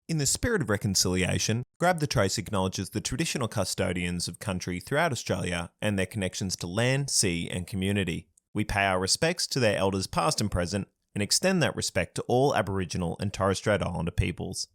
In the spirit of reconciliation, Grab the Trace acknowledges the traditional custodians of country throughout Australia and their connections to land, sea and community. We pay our respects to their elders past and present and extend that respect to all Aboriginal and Torres Strait Islander peoples.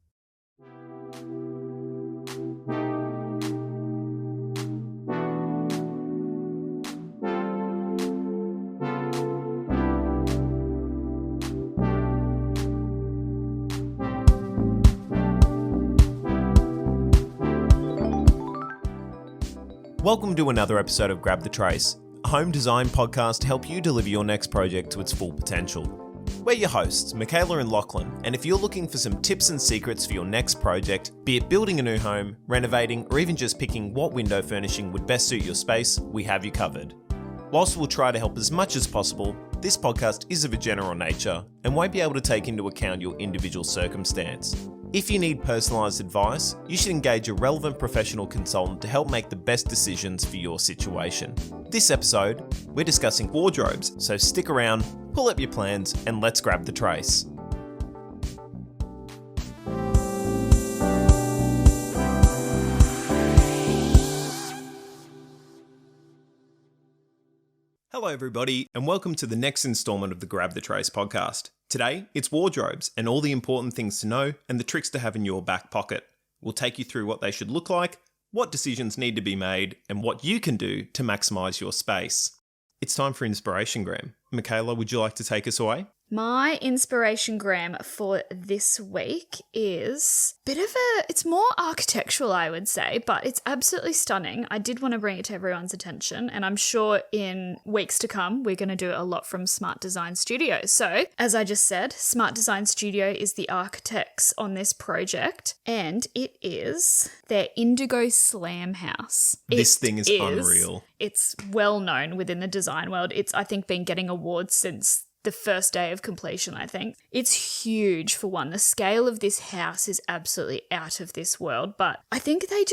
Welcome to another episode of Grab the Trace, a home design podcast to help you deliver your next project to its full potential. We're your hosts, Mikaela and Lachlan, and if you're looking for some tips and secrets for your next project, be it building a new home, renovating, or even just picking what window furnishing would best suit your space, we have you covered. Whilst we'll try to help as much as possible, this podcast is of a general nature and won't be able to take into account your individual circumstance. If you need personalised advice, you should engage a relevant professional consultant to help make the best decisions for your situation. This episode, we're discussing wardrobes, so stick around, pull up your plans, and let's grab the trace. Hello everybody, and welcome to the next instalment of the Grab the Trace podcast. Today, it's wardrobes and all the important things to know and the tricks to have in your back pocket. We'll take you through what they should look like, what decisions need to be made, and what you can do to maximise your space. It's time for Inspiration Gram. Mikaela, would you like to take us away? My inspiration gram for this week is it's more architectural, I would say, but it's absolutely stunning. I did want to bring it to everyone's attention, and I'm sure in weeks to come, we're going to do a lot from Smart Design Studio. So, as I just said, Smart Design Studio is the architects on this project, and it is their Indigo Slam House. This thing is unreal. It's well known within the design world. It's, I think, been getting awards since the first day of completion, I think. It's huge for one. The scale of this house is absolutely out of this world, but I think they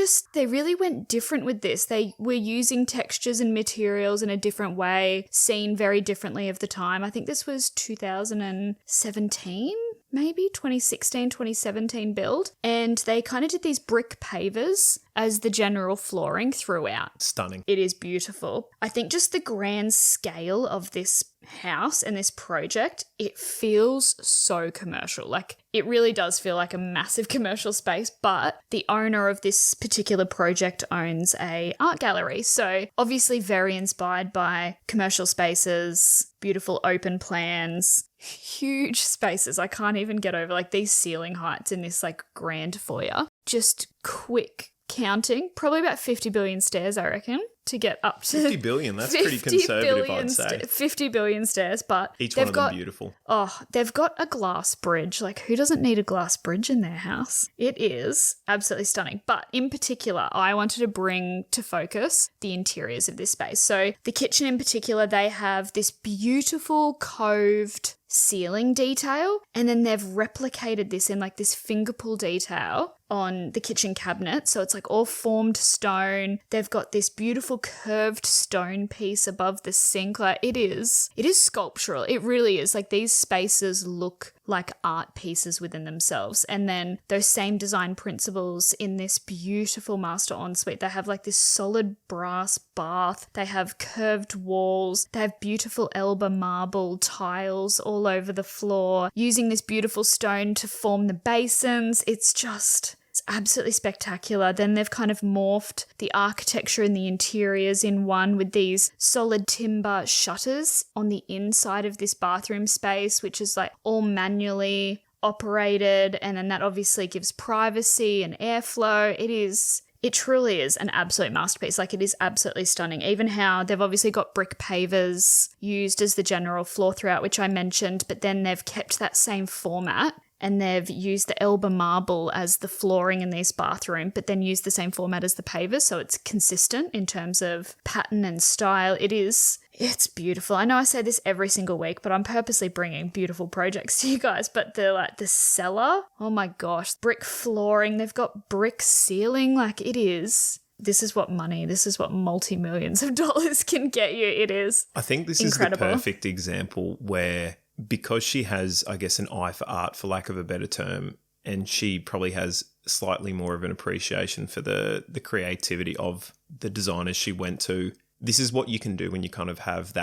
really went different with this. They were using textures and materials in a different way, seen very differently of the time. I think this was 2017, maybe 2016, 2017 build. And they kind of did these brick pavers as the general flooring throughout. Stunning. It is beautiful. I think just the grand scale of this house and this project, it feels so commercial. Like, it really does feel like a massive commercial space, but the owner of this particular project owns a art gallery. So obviously very inspired by commercial spaces, beautiful open plans, huge spaces. I can't even get over like these ceiling heights in this like grand foyer. Just quick counting, probably about 50 billion stairs, I reckon, to get up to 50 billion. That's pretty conservative, I'd say. 50 billion stairs, but each one of them beautiful. Oh, they've got a glass bridge. Like, who doesn't need a glass bridge in their house? It is absolutely stunning. But in particular, I wanted to bring to focus the interiors of this space. So the kitchen in particular, they have this beautiful coved ceiling detail, and then they've replicated this in like this finger pull detail on the kitchen cabinet. So it's like all formed stone. They've got this beautiful curved stone piece above the sink. Like, it is sculptural. It really is. Like, these spaces look like art pieces within themselves. And then those same design principles in this beautiful master ensuite. They have like this solid brass bath. They have curved walls. They have beautiful Elba marble tiles all over the floor, using this beautiful stone to form the basins. It's absolutely spectacular. Then they've kind of morphed the architecture and the interiors in one with these solid timber shutters on the inside of this bathroom space, which is like all manually operated. And then that obviously gives privacy and airflow. It truly is an absolute masterpiece. Like, it is absolutely stunning. Even how they've obviously got brick pavers used as the general floor throughout, which I mentioned, but then they've kept that same format and they've used the Elba marble as the flooring in this bathroom, but then used the same format as the pavers, so it's consistent in terms of pattern and style. It's beautiful. I know I say this every single week, but I'm purposely bringing beautiful projects to you guys. But the cellar, oh my gosh, brick flooring, they've got brick ceiling. Like, this is what multi-millions of dollars can get you. It is I think this incredible. Is the perfect example where, because she has, I guess, an eye for art, for lack of a better term, and she probably has slightly more of an appreciation for the creativity of the designers she went to. This is what you can do when you kind of have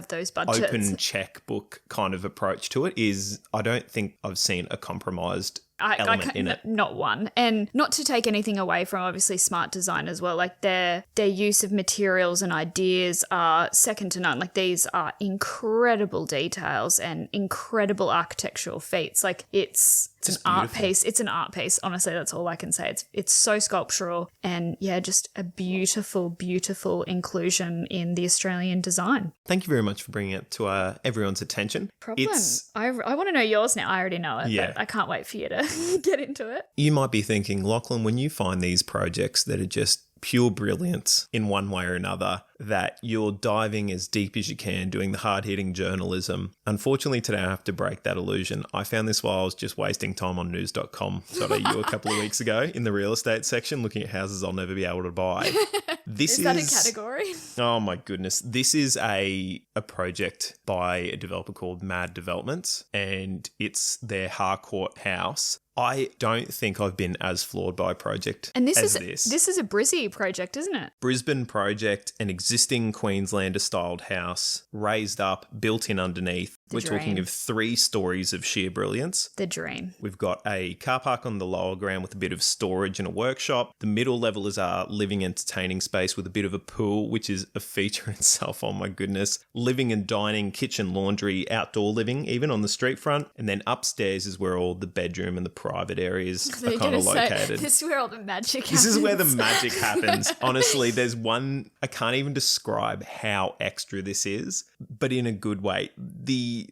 those budgets. Open checkbook kind of approach to it. Is I don't think I've seen a compromised element in it. Not one. And not to take anything away from obviously smart design as well. Like their use of materials and ideas are second to none. Like these are incredible details and incredible architectural feats. Like it's an art piece. It's an art piece. Honestly, that's all I can say. It's so sculptural and just a beautiful, beautiful inclusion in the Australian design. Thank you very much for bringing it to everyone's attention. Problem. I want to know yours now. I already know it, but I can't wait for you to get into it. You might be thinking, Lachlan, when you find these projects that are just pure brilliance in one way or another, that you're diving as deep as you can, doing the hard-hitting journalism. Unfortunately, today I have to break that illusion. I found this while I was just wasting time on news.com.au a couple of weeks ago in the real estate section, looking at houses I'll never be able to buy. Is that a category? Oh my goodness. This is a project by a developer called Mad Developments, and it's their Harcourt house. I don't think I've been as floored by a project as this. This is a Brizzy project, isn't it? Brisbane project, an existing Queenslander-styled house, raised up, built in underneath. We're talking of 3 stories of sheer brilliance. The dream. We've got a car park on the lower ground with a bit of storage and a workshop. The middle level is our living entertaining space with a bit of a pool, which is a feature in itself. Oh my goodness. Living and dining, kitchen, laundry, outdoor living, even on the street front. And then upstairs is where all the bedroom and the private areas are kind of located. This is where all the magic happens. This is where the magic happens. Honestly, there's one, I can't even describe how extra this is, but in a good way.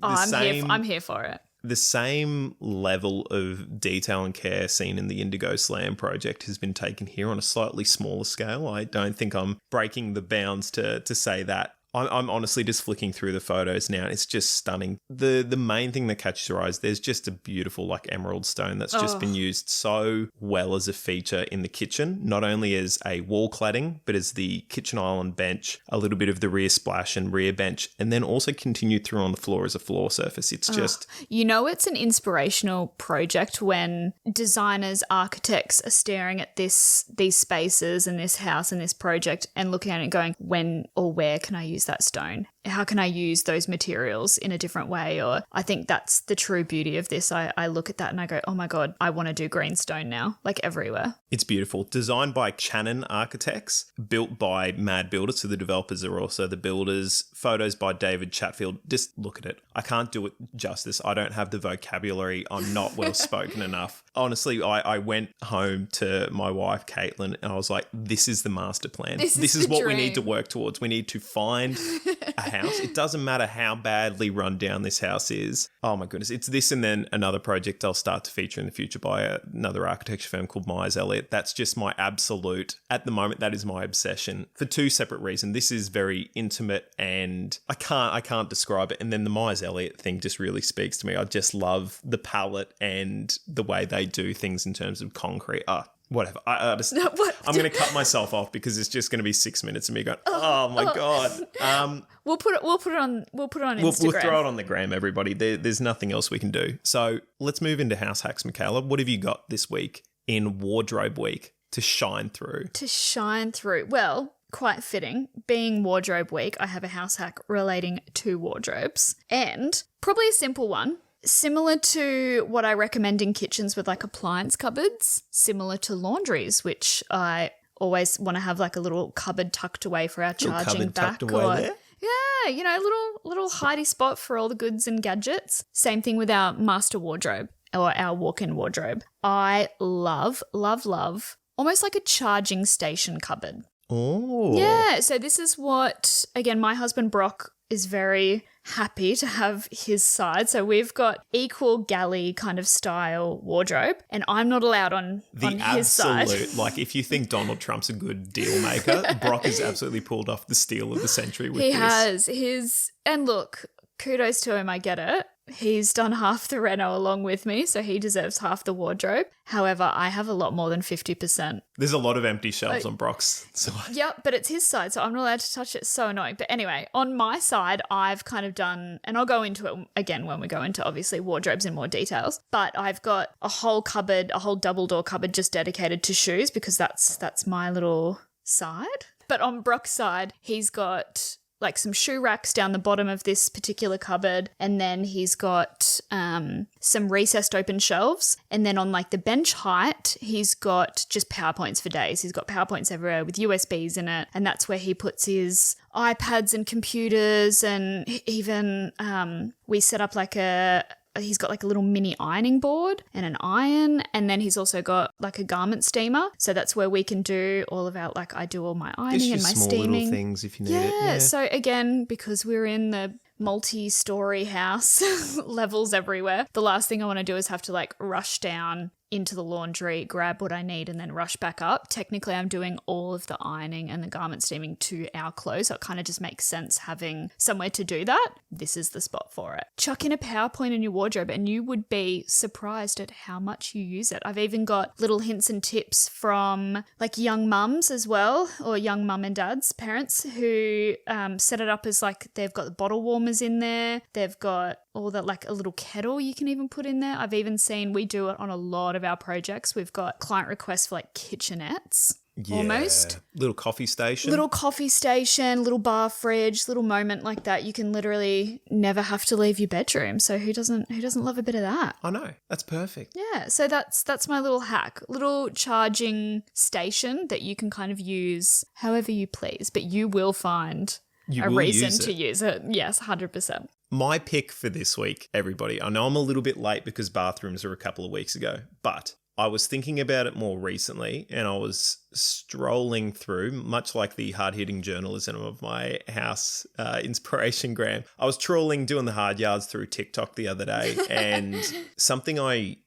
I'm here for it. The same level of detail and care seen in the Indigo Slam project has been taken here on a slightly smaller scale. I don't think I'm breaking the bounds to say that. I'm honestly just flicking through the photos now. It's just stunning. The main thing that catches your eyes, there's just a beautiful emerald stone that's just been used so well as a feature in the kitchen, not only as a wall cladding, but as the kitchen island bench, a little bit of the rear splash and rear bench, and then also continued through on the floor as a floor surface. It's just... it's an inspirational project when designers, architects are staring at these spaces and this house and this project and looking at it and going, when or where can I use that stone? How can I use those materials in a different way? Or I think that's the true beauty of this. I look at that and I go, oh my God, I want to do green stone now, everywhere. It's beautiful. Designed by Channon Architects, built by Mad Builders, so the developers are also the builders. Photos by David Chatfield. Just look at it. I can't do it justice. I don't have the vocabulary. I'm not well spoken enough. Honestly, I went home to my wife, Caitlin, and I was like, this is the master plan. This is what we need to work towards. We need to find a house. It doesn't matter how badly run down this house is. Oh my goodness. It's this and then another project I'll start to feature in the future by another architecture firm called Myers Elliott. That's just my absolute, at the moment, that is my obsession for 2 separate reasons. This is very intimate and I can't describe it. And then the Myers Elliott thing just really speaks to me. I just love the palette and the way they do things in terms of concrete. Whatever. I'm going to cut myself off because it's just going to be 6 minutes of me going, oh my God. We'll put it on Instagram. We'll throw it on the gram, everybody. There's nothing else we can do. So let's move into house hacks, Mikaela. What have you got this week in wardrobe week to shine through? Well, quite fitting. Being wardrobe week, I have a house hack relating to wardrobes and probably a simple one. Similar to what I recommend in kitchens with appliance cupboards, similar to laundries, which I always want to have a little cupboard tucked away for our charging back. Tucked away there? Yeah, little hidey spot for all the goods and gadgets. Same thing with our master wardrobe or our walk-in wardrobe. I love, love, love almost like a charging station cupboard. Oh. Yeah, so this is what, again, my husband Brock is very happy to have his side. So we've got equal galley kind of style wardrobe and I'm not allowed on his side. If you think Donald Trump's a good deal maker, Brock has absolutely pulled off the steal of the century with this. He has. And look, kudos to him, I get it. He's done half the reno along with me, so he deserves half the wardrobe. However, I have a lot more than 50%. There's a lot of empty shelves on Brock's side. Yep, but it's his side, so I'm not allowed to touch it. It's so annoying. But anyway, on my side, I've kind of done, and I'll go into it again when we go into obviously wardrobes in more details, but I've got a whole cupboard, a whole double door cupboard just dedicated to shoes because that's my little side. But on Brock's side, he's got like some shoe racks down the bottom of this particular cupboard, and then he's got some recessed open shelves, and then on like the bench height he's got just PowerPoints for days. He's got PowerPoints everywhere with USBs in it, and that's where he puts his iPads and computers, and even we set up like he's got like a little mini ironing board and an iron, and then he's also got like a garment steamer. So that's where we can do all of our, like I do all my ironing and my small steaming. Little things if you need it. Yeah. So again, because we're in the multi-story house, levels everywhere, the last thing I want to do is have to like rush down into the laundry, grab what I need, and then rush back up. Technically, I'm doing all of the ironing and the garment steaming to our clothes, so it kind of just makes sense having somewhere to do that. This is the spot for it. Chuck in a PowerPoint in your wardrobe and you would be surprised at how much you use it. I've even got little hints and tips from like young mums as well, or young mum and dads, parents who set it up as like they've got the bottle warmers in there. They've got all that, like a little kettle you can even put in there. I've even seen, we do it on a lot of our projects. We've got client requests for like kitchenettes. Yeah. Almost. Little coffee station, little bar fridge, little moment like that. You can literally never have to leave your bedroom. So who doesn't love a bit of that? I know. That's perfect. Yeah. So that's my little hack. Little charging station that you can kind of use however you please, but you will find a reason to use it. Yes, 100%. My pick for this week, everybody, I know I'm a little bit late because bathrooms are a couple of weeks ago, but I was thinking about it more recently and I was strolling through, much like the hard-hitting journalism of my house inspiration gram. I was trawling, doing the hard yards through TikTok the other day, and something I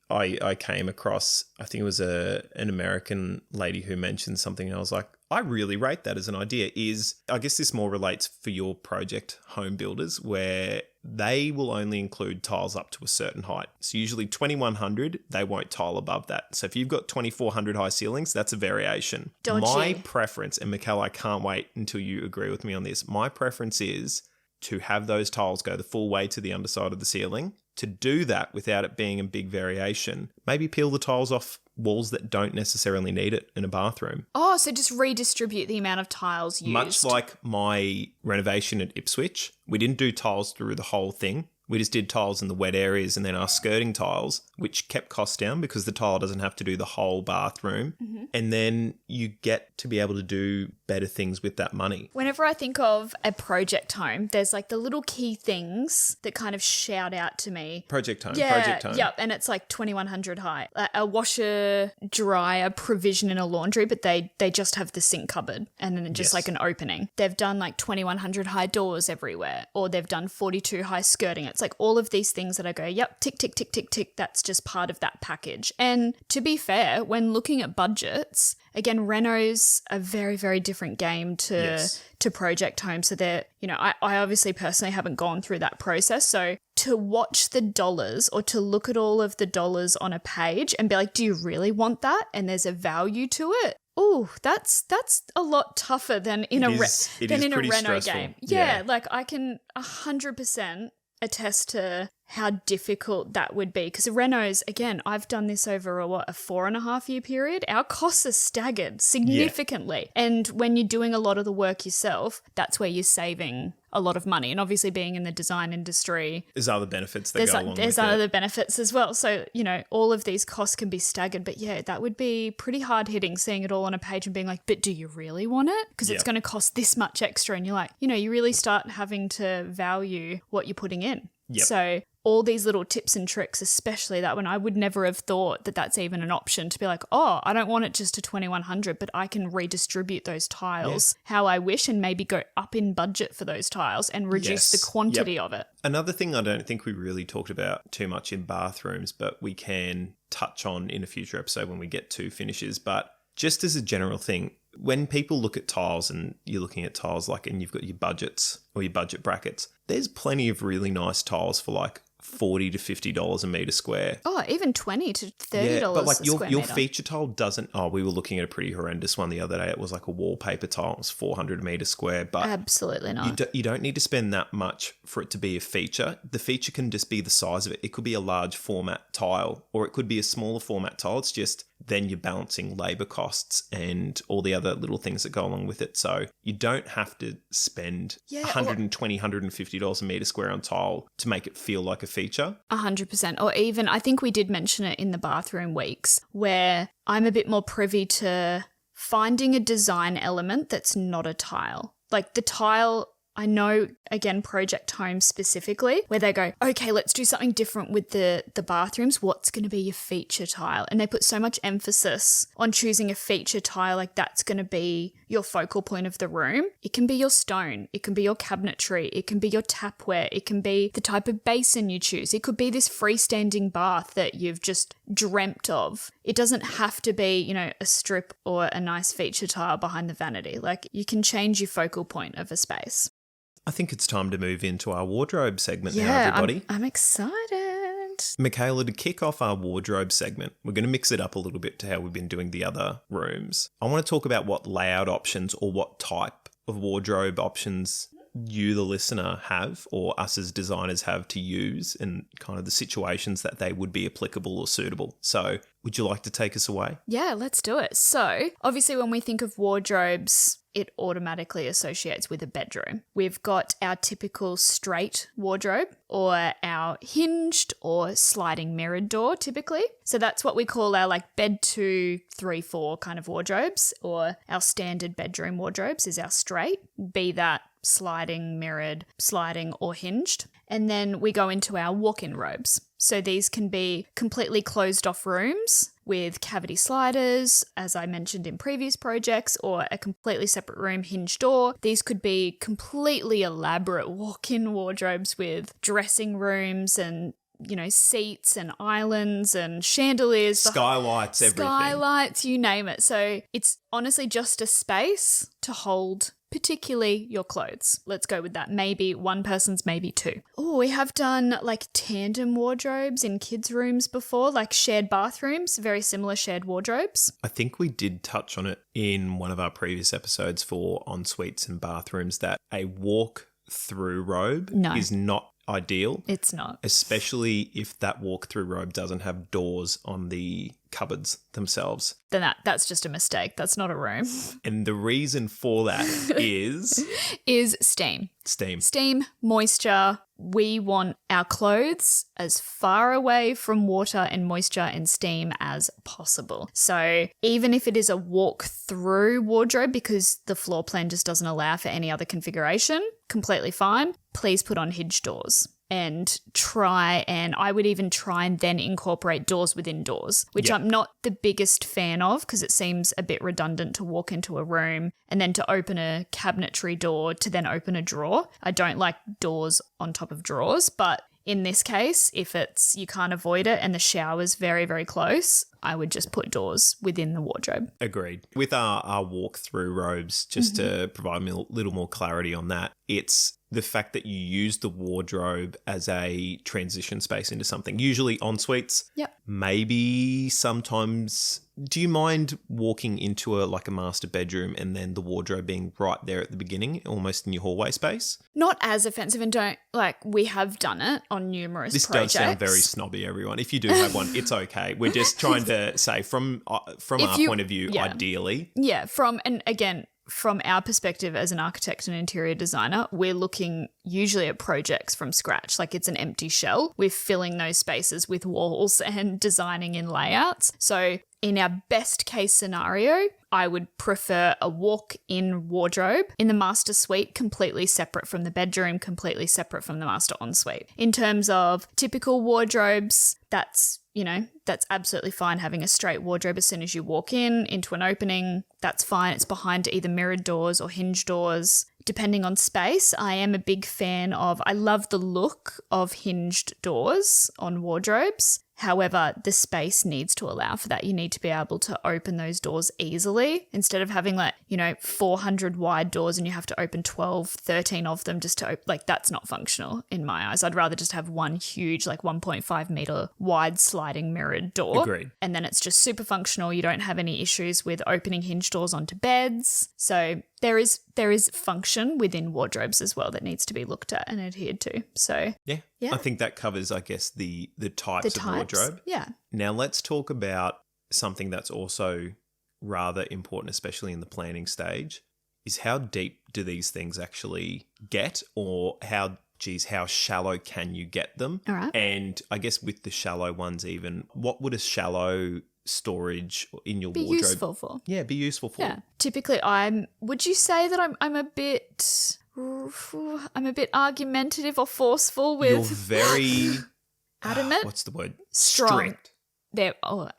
came across, I think it was an American lady who mentioned something, and I was like, I really rate that as an idea. Is, I guess this more relates for your project home builders, where they will only include tiles up to a certain height. So usually 2100, they won't tile above that. So if you've got 2400 high ceilings, that's a variation. Dodgy. My preference, and Mikaela, I can't wait until you agree with me on this. My preference is to have those tiles go the full way to the underside of the ceiling. To do that without it being a big variation, maybe peel the tiles off walls that don't necessarily need it in a bathroom. Oh, so just redistribute the amount of tiles used. Much like my renovation at Ipswich, we didn't do tiles through the whole thing. We just did tiles in the wet areas and then our skirting tiles, which kept costs down because the tile doesn't have to do the whole bathroom. Mm-hmm. And then you get to be able to do better things with that money. Whenever I think of a project home, there's like the little key things that kind of shout out to me. Project home. Yep. And it's like 2100 high. A washer dryer provision in a laundry, but they just have the sink cupboard and then just like an opening. They've done like 2100 high doors everywhere, or they've done 42 high skirting. It's like all of these things that I go, yep, tick, tick, tick, tick, tick. That's just part of that package. And to be fair, when looking at budgets, again, renos a very, very different game to project homes. So they're, I obviously personally haven't gone through that process. So to watch the dollars or to look at all of the dollars on a page and be like, do you really want that? And there's a value to it. Oh, that's a lot tougher than in a reno game. Yeah, like I can 100% attest to how difficult that would be, because renos, again, I've done this over a 4.5 year period. Our costs are staggered significantly. Yeah. And when you're doing a lot of the work yourself, that's where you're saving a lot of money. And obviously being in the design industry, there's other benefits that go along with it. There's other benefits as well. So, all of these costs can be staggered. But yeah, that would be pretty hard hitting, seeing it all on a page and being like, but do you really want it? Because it's going to cost this much extra. And you're like, you really start having to value what you're putting in. Yep. So all these little tips and tricks, especially that one, I would never have thought that that's even an option to be like, oh, I don't want it just to 2100, but I can redistribute those tiles how I wish and maybe go up in budget for those tiles and reduce the quantity of it. Another thing I don't think we really talked about too much in bathrooms, but we can touch on in a future episode when we get to finishes. But just as a general thing, when people look at tiles and you're looking at tiles and you've got your budgets or your budget brackets, there's plenty of really nice tiles for like $40 to $50 a metre square. Oh, even $20 to $30 but like a square your metre. feature tile doesn't. Oh, we were looking at a pretty horrendous one the other day. It was like a wallpaper tile. It was 400 metre square. But Absolutely not. you don't need to spend that much for it to be a feature. The feature can just be the size of it. It could be a large format tile, or it could be a smaller format tile. It's just then you're balancing labour costs and all the other little things that go along with it. So you don't have to spend $120, $150 a metre square on tile to make it feel like a feature. 100%. Or even, I think we did mention it in the bathroom weeks, where I'm a bit more privy to finding a design element that's not a tile. Like the tile, I know, again, Project Home specifically, where they go, okay, let's do something different with the bathrooms. What's going to be your feature tile? And they put so much emphasis on choosing a feature tile, like that's going to be your focal point of the room. It can be your stone. It can be your cabinetry. It can be your tapware. It can be the type of basin you choose. It could be this freestanding bath that you've just dreamt of. It doesn't have to be, you know, a strip or a nice feature tile behind the vanity. Like you can change your focal point of a space. I think it's time to move into our wardrobe segment now, everybody. I'm excited. Mikaela, to kick off our wardrobe segment, we're going to mix it up a little bit to how we've been doing the other rooms. I want to talk about what layout options or what type of wardrobe options you, the listener, have, or us as designers have to use, and kind of the situations that they would be applicable or suitable. So would you like to take us away? Yeah, let's do it. So obviously when we think of wardrobes, it automatically associates with a bedroom. We've got our typical straight wardrobe or our hinged or sliding mirrored door typically. So that's what we call our like bed 2, 3, 4 kind of wardrobes, or our standard bedroom wardrobes is our straight, be that sliding, mirrored, sliding or hinged. And then we go into our walk-in robes. So these can be completely closed off rooms with cavity sliders, as I mentioned in previous projects, or a completely separate room hinged door. These could be completely elaborate walk-in wardrobes with dressing rooms and, you know, seats and islands and chandeliers. Skylights, everything. Skylights, you name it. So it's honestly just a space to hold particularly your clothes. Let's go with that. Maybe one person's, maybe two. Oh, we have done like tandem wardrobes in kids' rooms before, like shared bathrooms, very similar shared wardrobes. I think we did touch on it in one of our previous episodes for en-suites and bathrooms that a walk-through robe is not ideal. It's not. Especially if that walk-through robe doesn't have doors on the cupboards themselves. Then that's just a mistake. That's not a room. And the reason for that is steam. Steam, moisture. We want our clothes as far away from water and moisture and steam as possible. So even if it is a walk-through wardrobe because the floor plan just doesn't allow for any other configuration, completely fine. Please put on hinge doors. And I would even try and then incorporate doors within doors, which I'm not the biggest fan of because it seems a bit redundant to walk into a room and then to open a cabinetry door to then open a drawer. I don't like doors on top of drawers, but in this case, if you can't avoid it and the shower's very, very close, I would just put doors within the wardrobe. Agreed. With our walk-through robes, just to provide me a little more clarity on that, it's the fact that you use the wardrobe as a transition space into something. Usually en-suites, maybe sometimes. Do you mind walking into a master bedroom and then the wardrobe being right there at the beginning, almost in your hallway space? Not as offensive, and we have done it on numerous projects. This does sound very snobby, everyone. If you do have one, it's okay. We're just trying to say from our point of view, ideally. Yeah, from our perspective as an architect and interior designer, we're looking usually at projects from scratch. Like it's an empty shell. We're filling those spaces with walls and designing in layouts. So in our best case scenario, I would prefer a walk-in wardrobe in the master suite, completely separate from the bedroom, completely separate from the master ensuite. In terms of typical wardrobes, that's absolutely fine having a straight wardrobe as soon as you walk into an opening. That's fine. It's behind either mirrored doors or hinge doors. Depending on space, I love the look of hinged doors on wardrobes. However, the space needs to allow for that. You need to be able to open those doors easily instead of having 400 wide doors and you have to open 12, 13 of them just to open. That's not functional in my eyes. I'd rather just have one huge 1.5 meter wide sliding mirrored door. Agreed. And then it's just super functional. You don't have any issues with opening hinge doors onto beds. So there is function within wardrobes as well that needs to be looked at and adhered to. So yeah. I think that covers, I guess, the types of wardrobe. Yeah. Now let's talk about something that's also rather important, especially in the planning stage, is how deep do these things actually get, or how shallow can you get them? All right. And I guess with the shallow ones even, what would a shallow storage in your be wardrobe useful for? Yeah, be useful for. Yeah. Typically would you say that I'm a bit argumentative or forceful with You're very adamant? What's the word? Strong. Strict.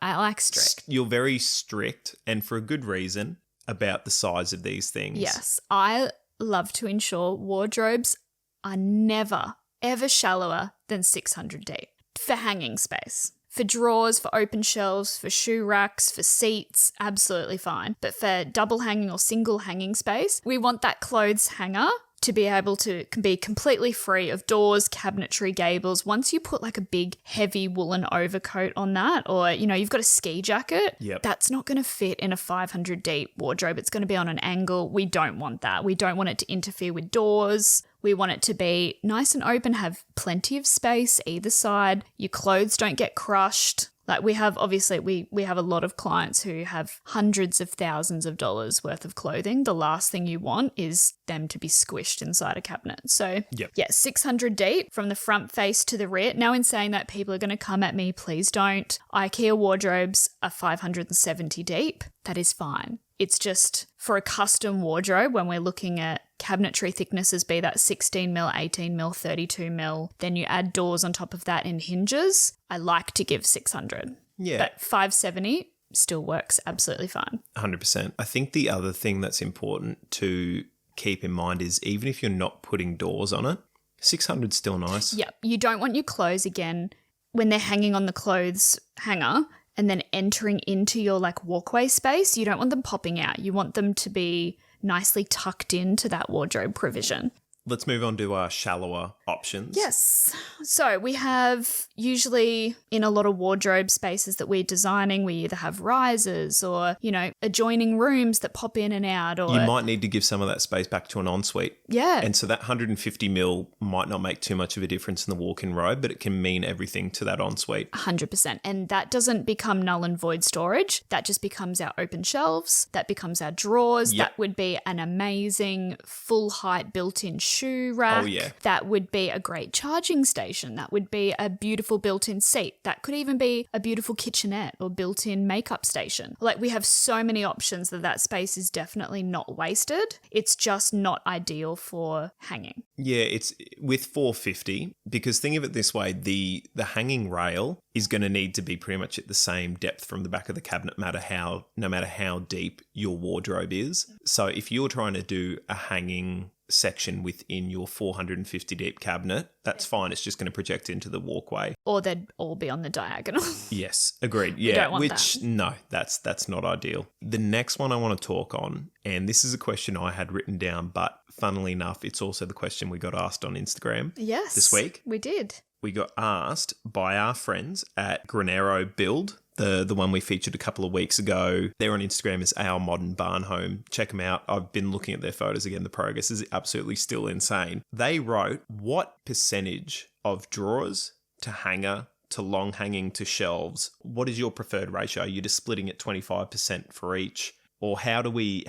I like strict. You're very strict, and for a good reason, about the size of these things. Yes. I love to ensure wardrobes are never, ever shallower than 600 deep for hanging space. For drawers, for open shelves, for shoe racks, for seats, absolutely fine. But for double hanging or single hanging space, we want that clothes hanger to be able to be completely free of doors, cabinetry, gables. Once you put a big heavy woolen overcoat on that, or you've got a ski jacket, that's not going to fit in a 500 deep wardrobe. It's going to be on an angle. We don't want that. We don't want it to interfere with doors. We want it to be nice and open, have plenty of space either side. Your clothes don't get crushed. We have a lot of clients who have hundreds of thousands of dollars worth of clothing. The last thing you want is them to be squished inside a cabinet. So, 600 deep from the front face to the rear. Now, in saying that, people are going to come at me. Please don't. IKEA wardrobes are 570 deep. That is fine. It's just for a custom wardrobe when we're looking at cabinetry thicknesses, be that 16 mil, 18 mil, 32 mil, then you add doors on top of that and hinges. I like to give 600. Yeah. But 570 still works absolutely fine. 100%. I think the other thing that's important to keep in mind is even if you're not putting doors on it, 600 is still nice. Yep. You don't want your clothes, again, when they're hanging on the clothes hanger and then entering into your walkway space, you don't want them popping out. You want them to be nicely tucked into that wardrobe provision. Let's move on to our shallower options. Yes. So we have usually in a lot of wardrobe spaces that we're designing, we either have risers or, adjoining rooms that pop in and out. Or you might need to give some of that space back to an ensuite. Yeah. And so that 150 mil might not make too much of a difference in the walk-in robe, but it can mean everything to that ensuite. 100%. And that doesn't become null and void storage. That just becomes our open shelves. That becomes our drawers. Yep. That would be an amazing full height built-in shoe rack. Oh, yeah. That would be a great charging station. That would be a beautiful built-in seat. That could even be a beautiful kitchenette or built-in makeup station. We have so many options that space is definitely not wasted. It's just not ideal for hanging. Yeah, it's with 450, because think of it this way, the hanging rail is going to need to be pretty much at the same depth from the back of the cabinet, no matter how deep your wardrobe is. So if you're trying to do a hanging section within your 450 deep cabinet, that's fine. It's just going to project into the walkway. Or they'd all be on the diagonal. Yes, agreed. Yeah, don't want that. No, that's not ideal. The next one I want to talk on, and this is a question I had written down, but funnily enough, it's also the question we got asked on Instagram. Yes. This week. We did. We got asked by our friends at Granero Build, the one we featured a couple of weeks ago. They're on Instagram as Our Modern Barn Home. Check them out. I've been looking at their photos again. The progress is absolutely still insane. They wrote, what percentage of drawers to hanger to long hanging to shelves, what is your preferred ratio? Are you just splitting it 25% for each? Or how do we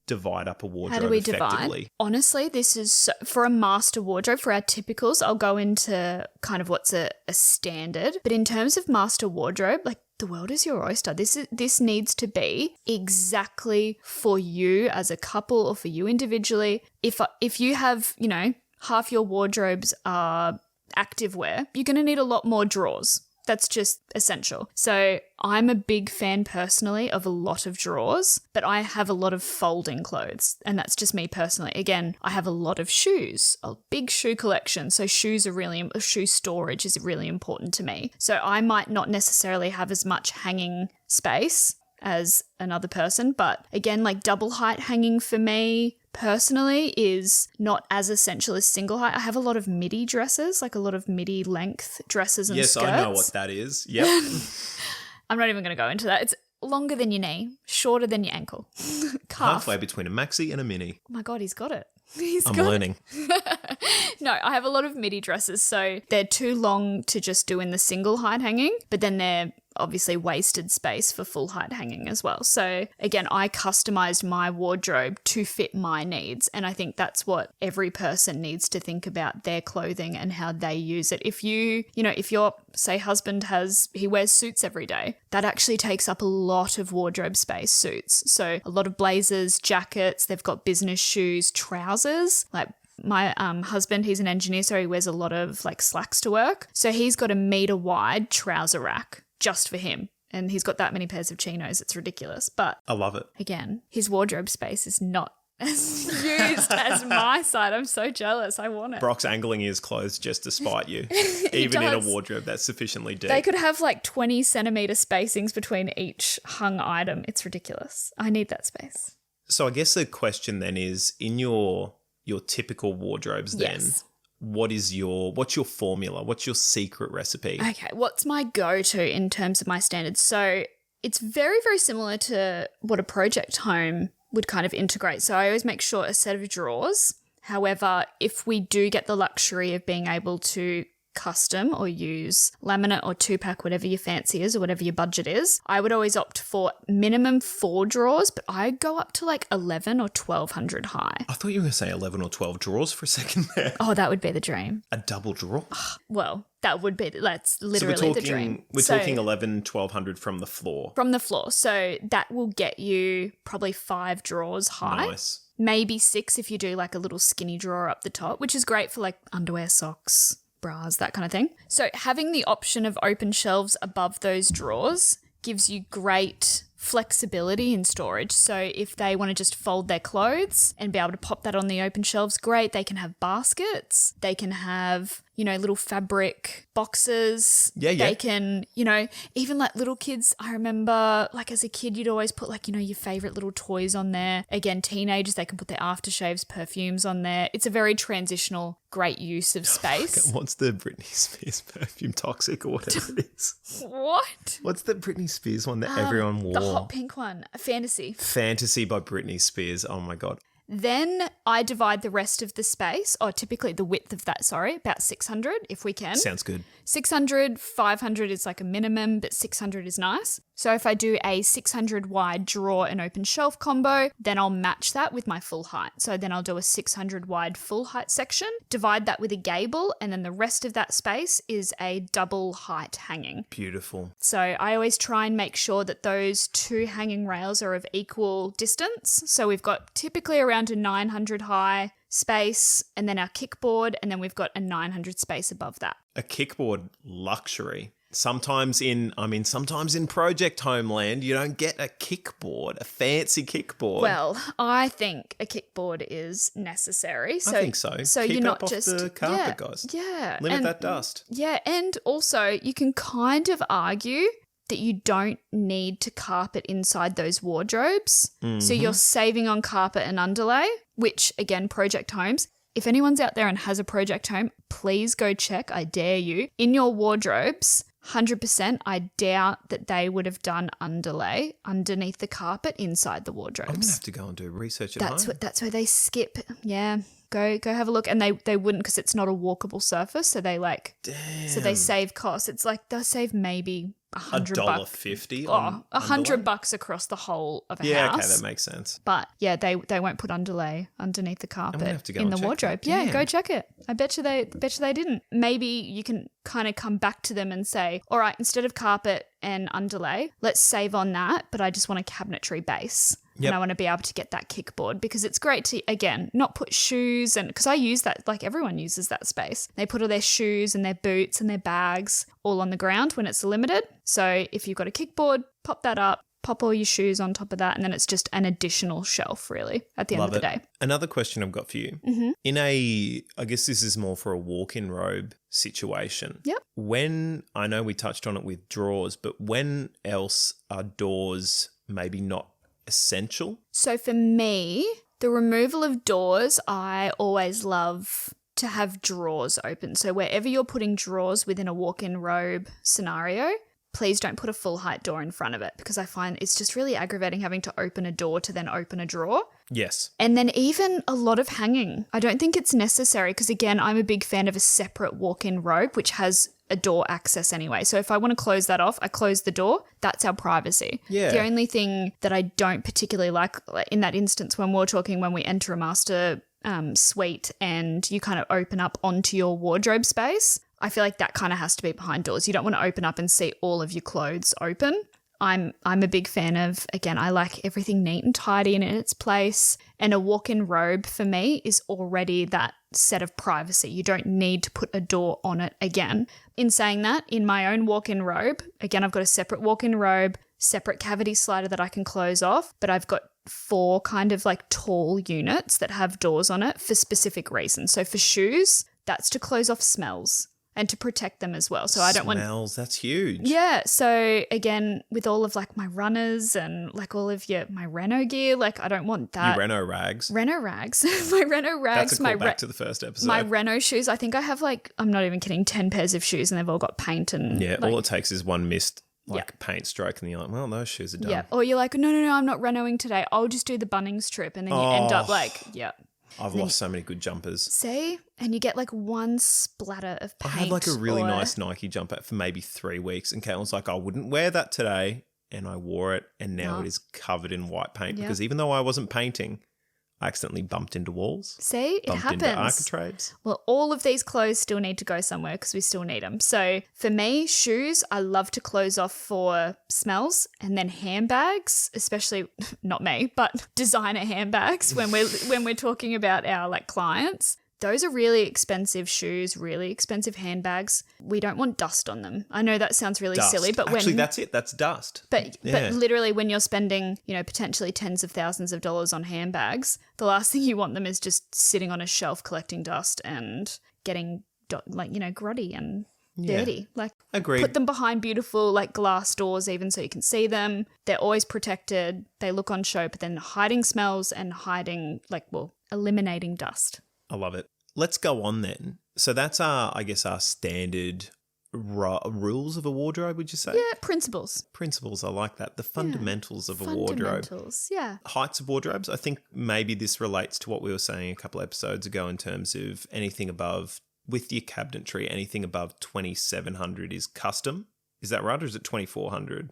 divide up a wardrobe effectively? Honestly, this is for a master wardrobe. For our typicals, I'll go into kind of what's a standard. But in terms of master wardrobe, the world is your oyster. This needs to be exactly for you as a couple or for you individually. If you have, half your wardrobes are activewear, you're going to need a lot more drawers. That's just essential. So I'm a big fan personally of a lot of drawers, but I have a lot of folding clothes, and that's just me personally. Again, I have a lot of shoes, a big shoe collection. So shoe storage is really important to me. So I might not necessarily have as much hanging space as another person, but again, like double height hanging for me personally is not as essential as single height. I have a lot of midi dresses, like a lot of midi length dresses and skirts. Yes, I know what that is. Yep. I'm not even going to go into that. It's longer than your knee, shorter than your ankle. Calf. Halfway between a maxi and a mini. Oh my God, he's got it. I'm learning. No, I have a lot of midi dresses, so they're too long to just do in the single height hanging, but then they're obviously wasted space for full height hanging as well. So again, I customized my wardrobe to fit my needs, and I think that's what every person needs to think about their clothing and how they use it. If if your, say, husband he wears suits every day, that actually takes up a lot of wardrobe space, suits. So a lot of blazers, jackets, they've got business shoes, trousers, like my husband, he's an engineer, so he wears a lot of like slacks to work. So he's got a meter wide trouser rack just for him. And he's got that many pairs of chinos. It's ridiculous. But I love it. Again, his wardrobe space is not as used as my side. I'm so jealous. I want it. Brock's angling his clothes just to spite you, even in a wardrobe that's sufficiently deep. They could have like 20 centimetre spacings between each hung item. It's ridiculous. I need that space. So I guess the question then is, in your typical wardrobes then, yes. what's your formula? What's your secret recipe? Okay, what's my go-to in terms of my standards? So it's very, very similar to what a project home would kind of integrate. So I always make sure a set of drawers. However, if we do get the luxury of being able to custom or use laminate or 2-pack, whatever your fancy is or whatever your budget is, I would always opt for minimum 4 drawers, but I go up to like 11 or 1200 high. I thought you were going to say 11 or 12 drawers for a second there. Oh, that would be the dream. A double drawer? Well, that's literally the dream. We're talking 11, 1200 from the floor. From the floor. So that will get you probably 5 drawers high. Nice. Maybe 6 if you do like a little skinny drawer up the top, which is great for like underwear, socks, bras, that kind of thing. So having the option of open shelves above those drawers gives you great flexibility in storage. So if they want to just fold their clothes and be able to pop that on the open shelves, great. They can have baskets. They can have, little fabric boxes. Yeah. They can, even like little kids. I remember like as a kid, you'd always put like, your favorite little toys on there. Again, teenagers, they can put their aftershaves, perfumes on there. It's a very transitional, great use of space. What's the Britney Spears perfume, Toxic or whatever it is? What? What's the Britney Spears one that everyone wore? The hot pink one, Fantasy. Fantasy by Britney Spears. Oh my God. Then I divide the rest of the space, or typically the width of that, about 600 if we can. Sounds good. 600, 500 is like a minimum, but 600 is nice. So if I do a 600 wide drawer and open shelf combo, then I'll match that with my full height. So then I'll do a 600 wide full height section, divide that with a gable, and then the rest of that space is a double height hanging. Beautiful. So I always try and make sure that those 2 hanging rails are of equal distance. So we've got typically around a 900 high space, and then our kickboard, and then we've got a 900 space above that. A kickboard luxury. Sometimes in project homeland, you don't get a kickboard, a fancy kickboard. Well, I think a kickboard is necessary. I think so. So keep you're not up off just the carpet, guys. Yeah. Limit that dust. Yeah, and also you can kind of argue that you don't need to carpet inside those wardrobes. Mm-hmm. So you're saving on carpet and underlay, which again, project homes. If anyone's out there and has a project home, please go check, I dare you. In your wardrobes, 100%, I doubt that they would have done underlay underneath the carpet inside the wardrobes. I'm going to have to go and do research at home. That's where they skip. Yeah, go have a look. And they wouldn't, because it's not a walkable surface, so they Damn. So they save costs. It's like they'll save maybe $100. $1.50 on $100 across the whole of a house. Yeah, okay, that makes sense. But yeah, they won't put underlay underneath the carpet in the wardrobe. That. Yeah, go check it. I bet you they didn't. Maybe you can kind of come back to them and say, all right, instead of carpet and underlay. Let's save on that, but I just want a cabinetry base. Yep. And I want to be able to get that kickboard because it's great to, again, not put shoes and because I use that, like everyone uses that space. They put all their shoes and their boots and their bags all on the ground when it's limited. So if you've got a kickboard, pop that up, pop all your shoes on top of that, and then it's just an additional shelf really at the end of the day. Another question I've got for you. In I guess this is more for a walk-in robe situation. Yep. When, I know we touched on it with drawers, but when else are doors maybe not essential? So for me, the removal of doors, I always love to have drawers open. So wherever you're putting drawers within a walk-in robe scenario, please don't put a full height door in front of it because I find it's just really aggravating having to open a door to then open a drawer. Yes. And then even a lot of hanging. I don't think it's necessary because, again, I'm a big fan of a separate walk-in robe, which has a door access anyway. So if I want to close that off, I close the door. That's our privacy. Yeah. The only thing that I don't particularly like in that instance when we're talking when we enter a master suite and you kind of open up onto your wardrobe space, I feel like that kind of has to be behind doors. You don't want to open up and see all of your clothes open. I'm a big fan of, again, I like everything neat and tidy and in its place. And a walk-in robe for me is already that set of privacy. You don't need to put a door on it again. In saying that, in my own walk-in robe, again, I've got a separate walk-in robe, separate cavity slider that I can close off, but I've got 4 kind of like tall units that have doors on it for specific reasons. So for shoes, that's to close off smells and to protect them as well. So I don't want smells, that's huge. Yeah. So again, with all of like my runners and like all of my Reno gear, like I don't want that. Your Reno rags. Reno rags. My Reno rags. That's a callback to the first episode. My Reno shoes. I think I have like, I'm not even kidding, 10 pairs of shoes and they've all got paint and yeah. like, All it takes is one missed paint stroke and you're like, well, those shoes are done. Yeah. Or you're like, no, I'm not Renoing today. I'll just do the Bunnings trip. And then you end up like, yeah. I've lost so many good jumpers. See? And you get like one splatter of paint. I had like a really nice Nike jumper for maybe 3 weeks and Caitlin's like, I wouldn't wear that today. And I wore it and now it is covered in white paint because even though I wasn't painting, I accidentally bumped into walls. See, it happens. Into architraves. Well, all of these clothes still need to go somewhere because we still need them. So for me, shoes, I love to close off for smells, and then handbags, especially not me, but designer handbags when we're talking about our like clients. Those are really expensive shoes, really expensive handbags. We don't want dust on them. I know that sounds really silly, but actually, that's it. That's dust. But literally when you're spending, potentially tens of thousands of dollars on handbags, the last thing you want them is just sitting on a shelf collecting dust and getting grotty and dirty. Like, agreed. Put them behind beautiful like glass doors even so you can see them. They're always protected. They look on show, but then hiding smells and eliminating dust. I love it. Let's go on then. So that's our standard rules of a wardrobe, would you say? Yeah, principles. Principles, I like that. The fundamentals of a wardrobe. Fundamentals, yeah. Heights of wardrobes, I think maybe this relates to what we were saying a couple episodes ago in terms of anything above, with your cabinetry, anything above 2,700 is custom. Is that right, or is it 2,400?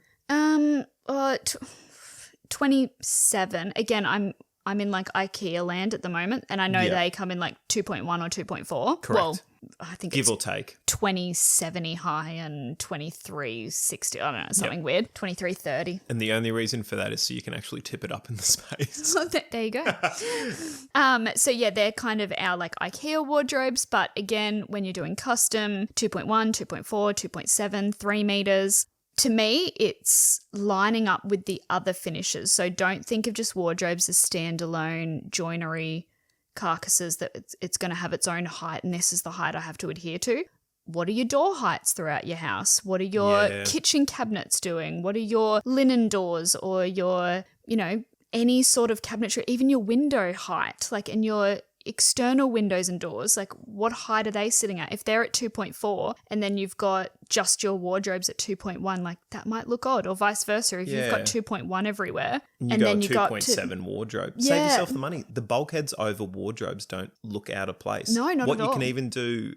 27. Again, I'm in like IKEA land at the moment, and I know they come in like 2.1 or 2.4. Correct. Well, I think give it's or take 2070 high and 2360. I don't know, something weird. 2330. And the only reason for that is so you can actually tip it up in the space. There you go. So yeah, they're kind of our like IKEA wardrobes, but again, when you're doing custom, 2.1, 2.4, 2.7, 3 meters. To me, it's lining up with the other finishes. So don't think of just wardrobes as standalone joinery carcasses that it's going to have its own height and this is the height I have to adhere to. What are your door heights throughout your house? What are your kitchen cabinets doing? What are your linen doors or your, any sort of cabinetry, even your window height, like in your external windows and doors, like what height are they sitting at? If they're at 2.4 and then you've got just your wardrobes at 2.1, like that might look odd, or vice versa if you've got 2.1 everywhere and then you got 2.7 wardrobe. Save yourself the money. The bulkheads over wardrobes don't look out of place. No, not what at all. you can even do,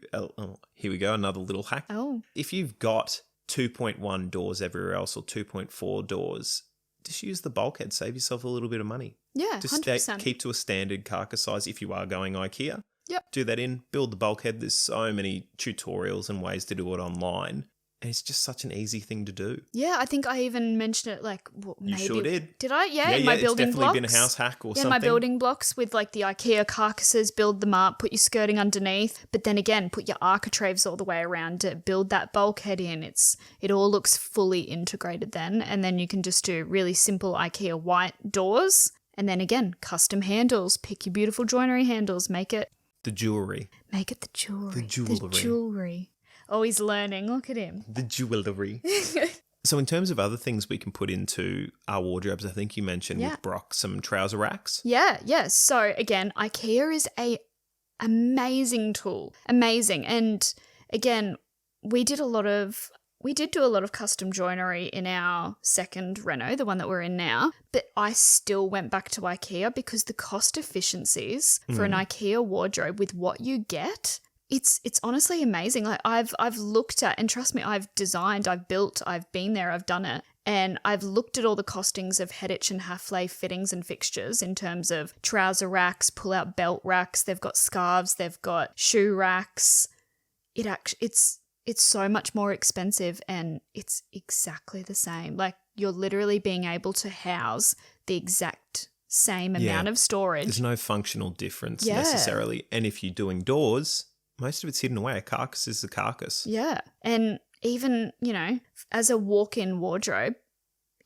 here we go, another little hack. If you've got 2.1 doors everywhere else or 2.4 doors, just use the bulkhead, save yourself a little bit of money. Yeah, just 100%. Keep to a standard carcass size if you are going IKEA. Yep. Do that in, build the bulkhead. There's so many tutorials and ways to do it online. And it's just such an easy thing to do. Yeah, I think I even mentioned it like maybe. You sure did. Did I? Yeah, Yeah, in my building it's blocks. definitely been a house hack or something. My building blocks with like the IKEA carcasses, build them up, put your skirting underneath, but then again, put your architraves all the way around it, build that bulkhead in. It all looks fully integrated then, and then you can just do really simple IKEA white doors, and then again, custom handles. Pick your beautiful joinery handles, make it The jewellery. Make it the jewellery. The jewellery. The jewellery. Oh, he's learning. Look at him. The jewellery. So in terms of other things we can put into our wardrobes, I think you mentioned with Brock some trouser racks. Yeah. So again, IKEA is a amazing tool. Amazing. And again, we did do a lot of custom joinery in our second reno, the one that we're in now, but I still went back to IKEA because the cost efficiencies for an IKEA wardrobe with what you get, it's honestly amazing. Like I've looked at, and trust me, I've designed, I've built, I've been there, I've done it. And I've looked at all the costings of Hedditch and Hafley fittings and fixtures in terms of trouser racks, pull-out belt racks. They've got scarves, they've got shoe racks. It's so much more expensive, and it's exactly the same. Like you're literally being able to house the exact same amount of storage. There's no functional difference necessarily. And if you're doing doors, most of it's hidden away. A carcass is a carcass. Yeah. And even, as a walk-in wardrobe,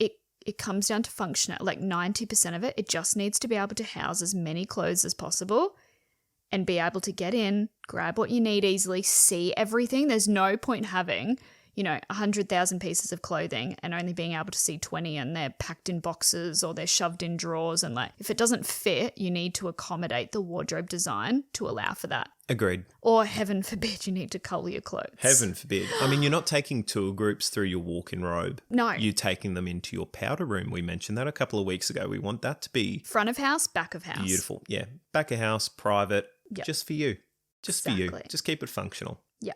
it comes down to function. Like 90% of it just needs to be able to house as many clothes as possible and be able to get in, grab what you need easily, see everything. There's no point having, 100,000 pieces of clothing and only being able to see 20, and they're packed in boxes or they're shoved in drawers. And like, if it doesn't fit, you need to accommodate the wardrobe design to allow for that. Agreed. Or heaven forbid, you need to colour your clothes. Heaven forbid. I mean, you're not taking tour groups through your walk-in robe. No. You're taking them into your powder room. We mentioned that a couple of weeks ago. We want that to be front of house, back of house. Beautiful. Yeah. Back of house, private, Yep. just for you. Just for you. Just keep it functional. Yeah.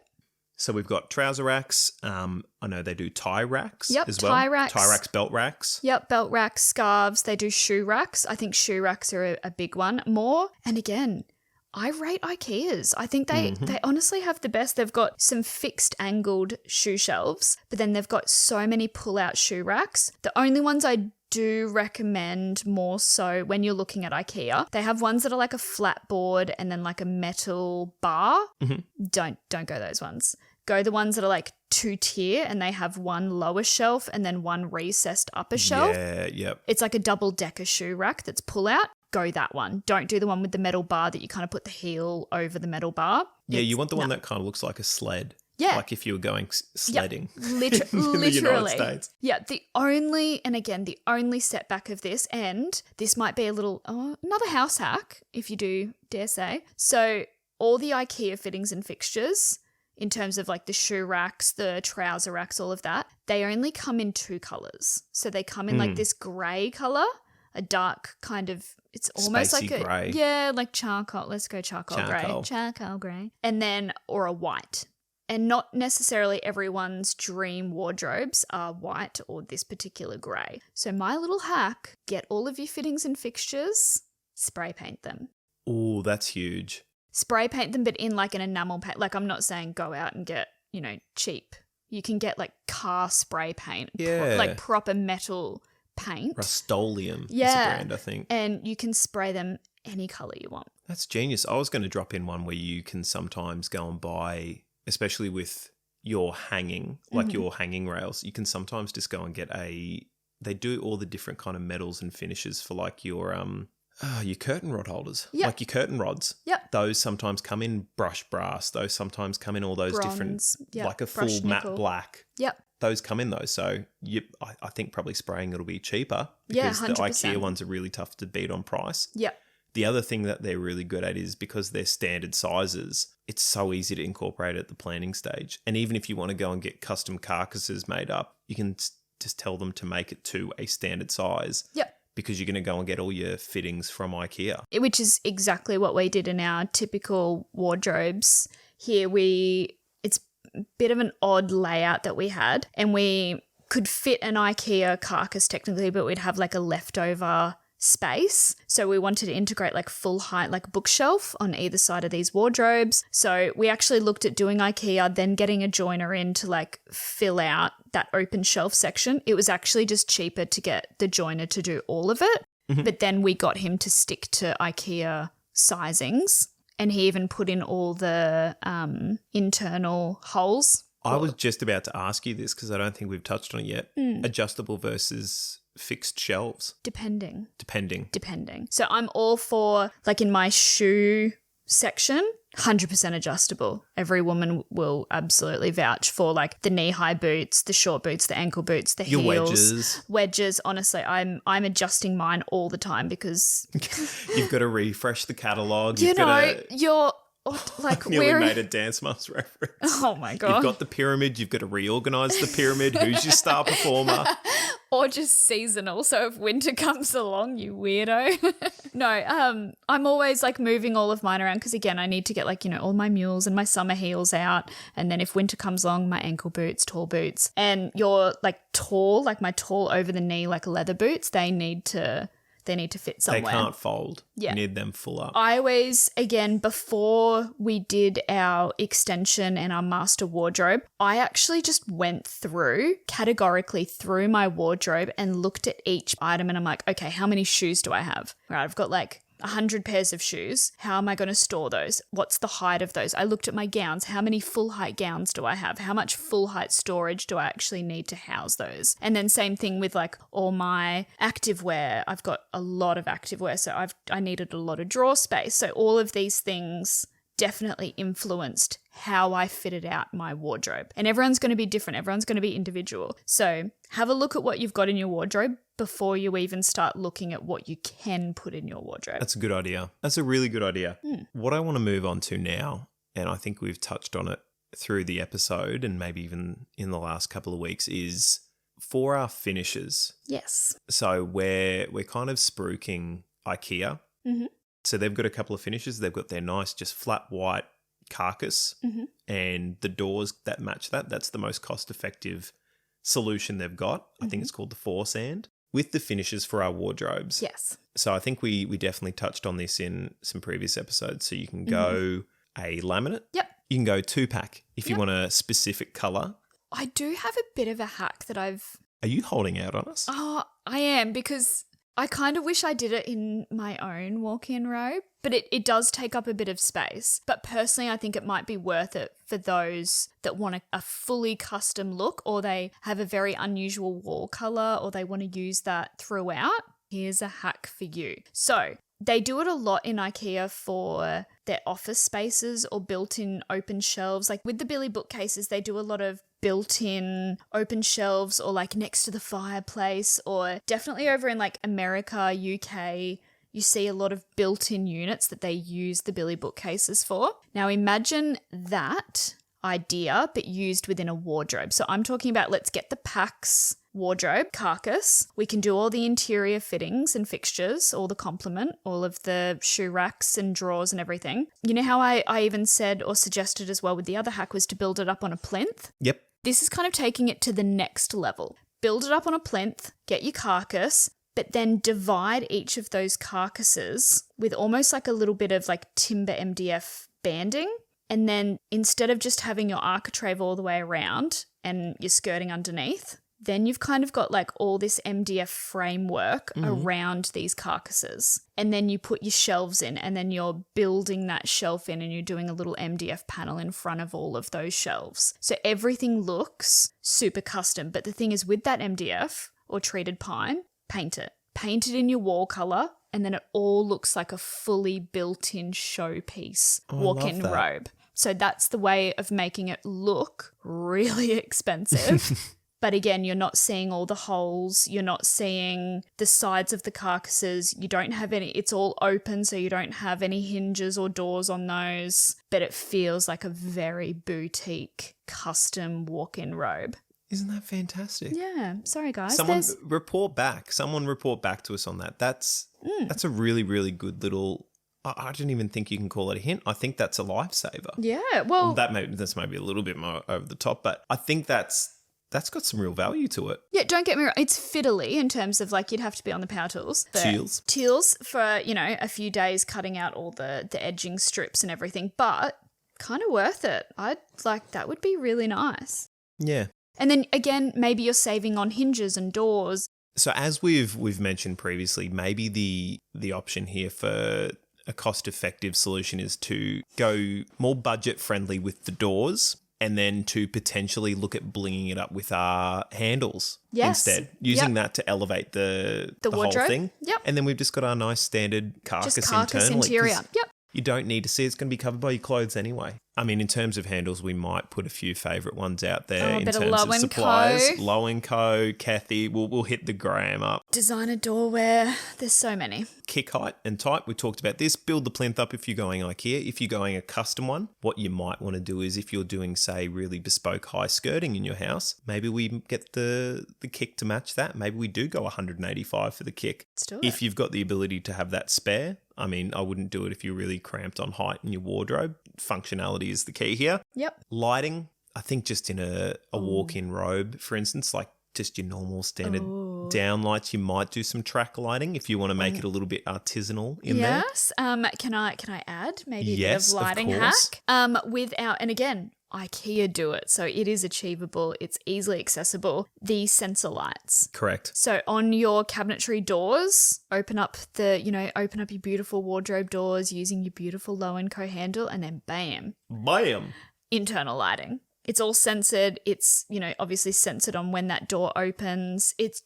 So we've got trouser racks. I know they do tie racks as well. Tie racks. Tie racks, belt racks. Yep, belt racks, scarves. They do shoe racks. I think shoe racks are a big one. More, and again, I rate IKEAs. I think they honestly have the best. They've got some fixed angled shoe shelves, but then they've got so many pull-out shoe racks. The only ones I do recommend more so when you're looking at IKEA, they have ones that are like a flat board and then like a metal bar. Don't go those ones. Go the ones that are like 2-tier and they have one lower shelf and then one recessed upper shelf. Yeah, yep. It's like a double-decker shoe rack that's pull out. Go that one. Don't do the one with the metal bar that you kind of put the heel over the metal bar. Yeah, you want the one that kind of looks like a sled. Yeah. Like if you were going sledding. Yep. in Literally. the United States. Yeah, the only setback of this, and this might be another house hack, if you do dare say. So all the IKEA fittings and fixtures, in terms of like the shoe racks, the trouser racks, all of that, they only come in 2 colours. So they come in like this grey colour, a dark kind of, it's almost Spacey like a grey. Yeah, like charcoal. Let's go charcoal grey. Charcoal grey. And then, or a white. And not necessarily everyone's dream wardrobes are white or this particular grey. So my little hack, get all of your fittings and fixtures, spray paint them. Oh, that's huge. Spray paint them, but in like an enamel paint. Like, I'm not saying go out and get, cheap. You can get like car spray paint. Yeah. Like proper metal paint. Rust-Oleum is a brand, I think. And you can spray them any colour you want. That's genius. I was going to drop in one where you can sometimes go and buy, especially with your hanging, like your hanging rails, you can sometimes just go and get they do all the different kind of metals and finishes for like your curtain rod holders, like your curtain rods. Yep. Those sometimes come in brushed brass. Those sometimes come in all those Bronze, different, like a brushed full matte nickel. black. Yep. Those come in those. So I think probably spraying it'll be cheaper because the 100%. IKEA ones are really tough to beat on price. Yep. The other thing that they're really good at is because they're standard sizes, it's so easy to incorporate at the planning stage. And even if you want to go and get custom carcasses made up, you can just tell them to make it to a standard size. Yep. Because you're going to go and get all your fittings from IKEA. Which is exactly what we did in our typical wardrobes. Here it's a bit of an odd layout that we had, and we could fit an IKEA carcass technically, but we'd have like a leftover space. So we wanted to integrate like full height, like bookshelf on either side of these wardrobes. So we actually looked at doing IKEA, then getting a joiner in to like fill out that open shelf section. It was actually just cheaper to get the joiner to do all of it. But then we got him to stick to IKEA sizings, and he even put in all the internal holes. I was just about to ask you this because I don't think we've touched on it yet. Adjustable versus fixed shelves. Depending. Depending. So I'm all for, like in my shoe section, 100% adjustable. Every woman will absolutely vouch for like the knee-high boots, the short boots, the ankle boots, the Your heels. Wedges. Honestly, I'm adjusting mine all the time because You've got to refresh the catalogue. you're like nearly we're made a Dance Moms reference. Oh my God. You've got the pyramid. You've got to reorganise the pyramid. Who's your star performer? Or just seasonal. So if winter comes along, you weirdo. No, I'm always like moving all of mine around because again, I need to get like, all my mules and my summer heels out. And then if winter comes along, my ankle boots, tall boots. And your like tall, like my tall over the knee, like leather boots, they need to fit somewhere. They can't fold. Yeah. You need them full up. I always, again, before we did our extension and our master wardrobe, I actually just went categorically through my wardrobe and looked at each item and I'm like, okay, how many shoes do I have? Right, I've got like 100 pairs of shoes. How am I going to store those? What's the height of those? I looked at my gowns. How many full height gowns do I have? How much full height storage do I actually need to house those? And then same thing with like all my activewear. I've got a lot of activewear, so I needed a lot of drawer space. So all of these things definitely influenced how I fitted out my wardrobe. And everyone's going to be different. Everyone's going to be individual. So have a look at what you've got in your wardrobe before you even start looking at what you can put in your wardrobe. That's a good idea. That's a really good idea. What I want to move on to now, and I think we've touched on it through the episode and maybe even in the last couple of weeks, is for our finishes. Yes. So we're kind of spruiking IKEA. Mm-hmm. So they've got a couple of finishes. They've got their nice, just flat white carcass and the doors that match that. That's the most cost-effective solution they've got. I think it's called the 4-sand. With the finishes for our wardrobes. Yes. So I think we definitely touched on this in some previous episodes. So you can go a laminate. Yep. You can go 2-pack if you want a specific colour. I do have a bit of a hack that I've... Are you holding out on us? Oh, I am, because I kind of wish I did it in my own walk-in robe, but it does take up a bit of space. But personally, I think it might be worth it for those that want a fully custom look, or they have a very unusual wall colour, or they want to use that throughout. Here's a hack for you. So they do it a lot in IKEA for their office spaces or built-in open shelves. Like with the Billy bookcases, they do a lot of built-in open shelves or like next to the fireplace, or definitely over in like America, UK, you see a lot of built-in units that they use the Billy bookcases for. Now imagine that idea, but used within a wardrobe. So I'm talking about, let's get the PAX wardrobe carcass. We can do all the interior fittings and fixtures, all the complement, all of the shoe racks and drawers and everything. You know how I even said or suggested as well with the other hack was to build it up on a plinth? Yep. This is kind of taking it to the next level. Build it up on a plinth, get your carcass, but then divide each of those carcasses with almost like a little bit of like timber MDF banding. And then instead of just having your architrave all the way around and your skirting underneath, then you've kind of got like all this MDF framework around these carcasses. And then you put your shelves in, and then you're building that shelf in, and you're doing a little MDF panel in front of all of those shelves. So everything looks super custom. But the thing is, with that MDF or treated pine, paint it. Paint it in your wall color, and then it all looks like a fully built-in showpiece walk-in robe. So that's the way of making it look really expensive. But again, you're not seeing all the holes. You're not seeing the sides of the carcasses. You don't have any, it's all open, so you don't have any hinges or doors on those. But it feels like a very boutique, custom walk-in robe. Isn't that fantastic? Yeah. Sorry, guys. Someone report back to us on that. That's a really, really good little... I don't even think you can call it a hint. I think that's a lifesaver. Yeah, well... That's maybe a little bit more over the top, but I think that's that's got some real value to it. Yeah, don't get me wrong. It's fiddly in terms of like you'd have to be on the power tools. Tools for, a few days cutting out all the edging strips and everything, but kind of worth it. I'd like that would be really nice. Yeah. And then again, maybe you're saving on hinges and doors. So as we've mentioned previously, maybe the option here for a cost-effective solution is to go more budget-friendly with the doors and then to potentially look at blinging it up with our handles instead, using that to elevate the whole thing. Yep. And then we've just got our nice standard carcass internally. Interior. Yep. You don't need to see it's going to be covered by your clothes anyway. I mean, in terms of handles, we might put a few favourite ones out there in terms of suppliers. Low & Co, Kathy, we'll hit the gram up. Designer doorware, there's so many. Kick height and type, we talked about this. Build the plinth up if you're going IKEA. If you're going a custom one, what you might want to do is if you're doing, say, really bespoke high skirting in your house, maybe we get the kick to match that. Maybe we do go 185 for the kick. Let's do it. If you've got the ability to have that spare. I mean, I wouldn't do it if you're really cramped on height in your wardrobe. Functionality is the key here. Yep. Lighting, I think just in a walk-in robe, for instance, like just your normal standard down lights, you might do some track lighting if you want to make it a little bit artisanal in there. Yes. Can I add maybe a bit of lighting hack? And again, IKEA do it, so it is achievable. It's easily accessible. The sensor lights. Correct. So on your cabinetry doors, open up your beautiful wardrobe doors using your beautiful Low & Co handle, and then bam. Internal lighting. It's all censored. It's, obviously censored on when that door opens. It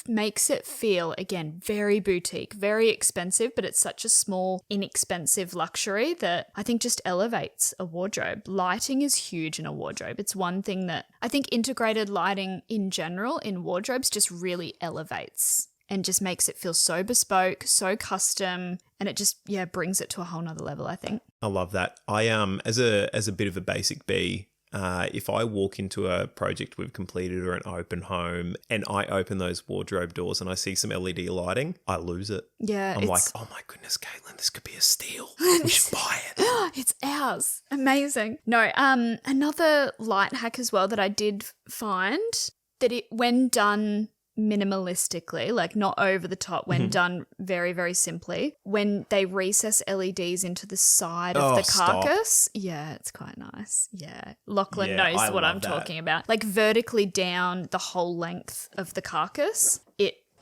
makes it feel, again, very boutique, very expensive, but it's such a small, inexpensive luxury that I think just elevates a wardrobe. Lighting is huge in a wardrobe. It's one thing that I think integrated lighting in general in wardrobes just really elevates and just makes it feel so bespoke, so custom, and it just, brings it to a whole nother level, I think. I love that. I as a bit of a basic B, if I walk into a project we've completed or an open home and I open those wardrobe doors and I see some LED lighting, I lose it. Yeah. I'm like, oh my goodness, Caitlin, this could be a steal. We should buy it. It's ours. Amazing. No, another light hack as well that I did find that when done minimalistically, like not over the top, when done very, very simply, when they recess LEDs into the side of the carcass. Yeah, it's quite nice. Yeah. Lachlan knows what I'm talking about. Like vertically down the whole length of the carcass.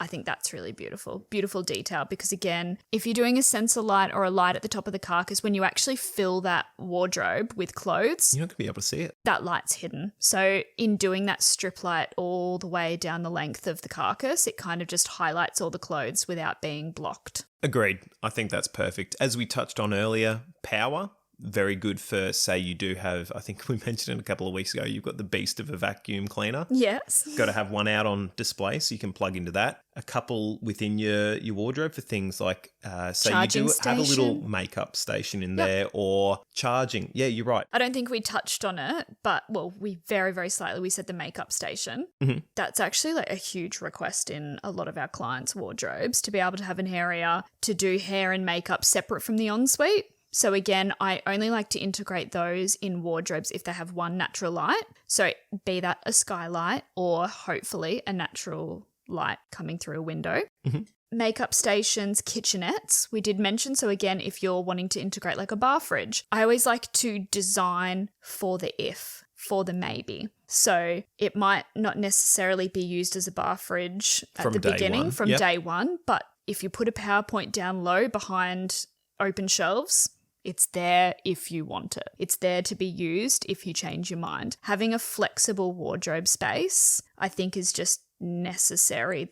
I think that's really beautiful. Beautiful detail because, again, if you're doing a sensor light or a light at the top of the carcass, when you actually fill that wardrobe with clothes, you're not going to be able to see it. That light's hidden. So in doing that strip light all the way down the length of the carcass, it kind of just highlights all the clothes without being blocked. Agreed. I think that's perfect. As we touched on earlier, power. Very good for, say, you do have, I think we mentioned it a couple of weeks ago, you've got the beast of a vacuum cleaner. Yes. Got to have one out on display so you can plug into that. A couple within your wardrobe for things like, say charging you do have a little station. makeup station in there or charging. Yeah, you're right. I don't think we touched on it, but, we very, very slightly, we said the makeup station. Mm-hmm. That's actually like a huge request in a lot of our clients' wardrobes to be able to have an area to do hair and makeup separate from the ensuite. So again, I only like to integrate those in wardrobes if they have one natural light. So be that a skylight or hopefully a natural light coming through a window. Mm-hmm. Makeup stations, kitchenettes, we did mention. So again, if you're wanting to integrate like a bar fridge, I always like to design for the for the maybe. So it might not necessarily be used as a bar fridge at the beginning from day one, but if you put a PowerPoint down low behind open shelves, it's there if you want it. It's there to be used if you change your mind. Having a flexible wardrobe space, I think, is just necessary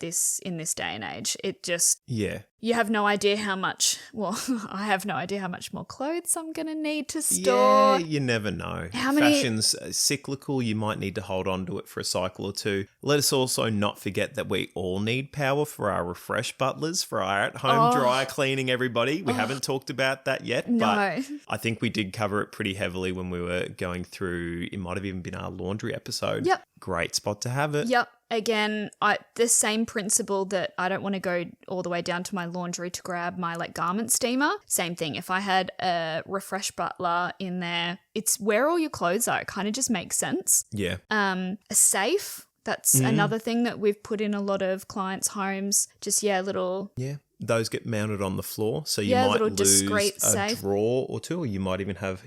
in this day and age. It just... Yeah. You have no idea how much... Well, I have no idea how much more clothes I'm going to need to store. Yeah, you never know. Fashion's cyclical. You might need to hold on to it for a cycle or two. Let us also not forget that we all need power for our refresh butlers, for our at-home dry cleaning, everybody. We haven't talked about that yet, but I think we did cover it pretty heavily when we were going through, it might have even been our laundry episode. Yep. Great spot to have it. Yep. again, the same principle that I don't want to go all the way down to my laundry to grab my like garment steamer. Same thing. If I had a refresh butler in there, it's where all your clothes are. It kind of just makes sense. Yeah. A safe. That's another thing that we've put in a lot of clients' homes. Just, little... Yeah, those get mounted on the floor. So you Yeah, might little lose discreet a safe. drawer or two, or you might even have,